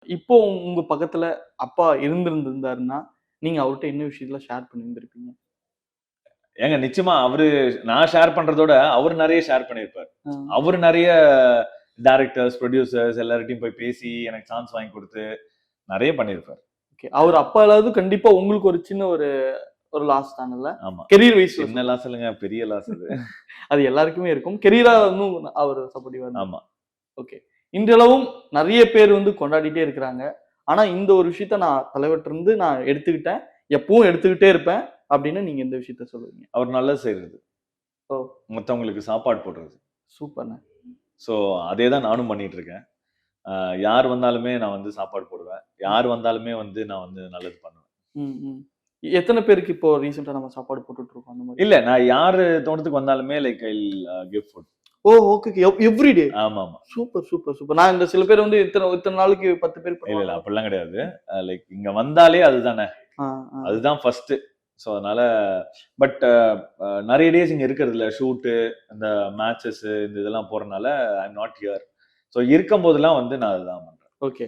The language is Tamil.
இப்போ உங்க பக்கத்துல அப்பா இருந்திருந்தாருன்னா, நீங்க அவர்ட்ட என்ன விஷயத்துல ஷேர் பண்ணியிருந்திருப்பீங்க? ஏங்க நிச்சயமா நான் ஷேர் பண்றதோட அவர் நெறைய ஷேர் பண்ணியிருப்பாரு. அவரு நெறைய டைரக்டர்ஸ், ப்ரொடியூசர்ஸ் எல்லார்கிட்டயும் போய் பேசி எனக்கு சான்ஸ் வாங்கி குடுத்து நெறைய பண்ணியிருப்பாரு. ஓகே. அவர் அப்பாலாவது கண்டிப்பா உங்களுக்கு ஒரு சின்ன ஒரு லாஸ் தானல்ல? ஆமா. கெரியர் வைஸ்ல சின்ன லாஸ் இல்லங்க, பெரிய லாஸ் அது. அது எல்லாருக்குமே இருக்கும். கெரியரா இன்னும் அவர் சப்போர்ட்டிவா இருந்தாரு. ஆமா. ஓகே. இன்றளவும் நெறைய பேர் வந்து கொண்டாடிட்டே இருக்கிறாங்க. ஆனா இந்த ஒரு விஷயத்த நான் தலைவர்ட்ட இருந்து நான் எடுத்துக்கிட்டேன். எப்பவும் எடுத்துக்கிட்டே இருப்பேன். அப்படின்னு நீங்க இந்த விஷயத்த சொல்லுவீங்க. அவர் நல்லது செய்றது. ஓ! மத்தவங்களுக்கு சாப்பாடு போடுறது. சூப்பர்ண்ணே. சோ அதே தான் நானும் பண்ணிட்டு இருக்கேன். யார் வந்தாலுமே நான் வந்து சாப்பாடு போடுவேன். யார் வந்தாலுமே வந்து நான் வந்து நல்லது பண்ணுவேன். ம், ம். எத்தன பேருக்கு இப்போ ரீசென்ட்டா நம்ம சாப்பாடு போட்டுட்டு இருக்கோம் அந்த மாரி? இல்ல நான் யாரு தோட்டத்துக்கு வந்தாலுமே like I give food. Oh! Okay. Every day. ஆமாமா. Super, super, super. நான் இந்த சில பேர் வந்து இத்தன நாளைக்கு 10 பேர் இல்ல, பண்ணுவாங்க. அப்படிலாம் கிடையாது. லைக் இங்க வந்தாலே அதுதானே. ஆ, ஆ. அதுதான் ஃபர்ஸ்ட். சோ அதனால பட் நெறைய டேஸ் இங்க இருக்கிறதில்ல. ஷூட்டு, இந்த மேட்சஸ் இந்த இதெல்லாம் போறனால ஐ அம் நாட் ஹியர். சோ இருக்கும்போதெல்லாம் வந்து நான் அதுதான் பண்றேன். ஓகே.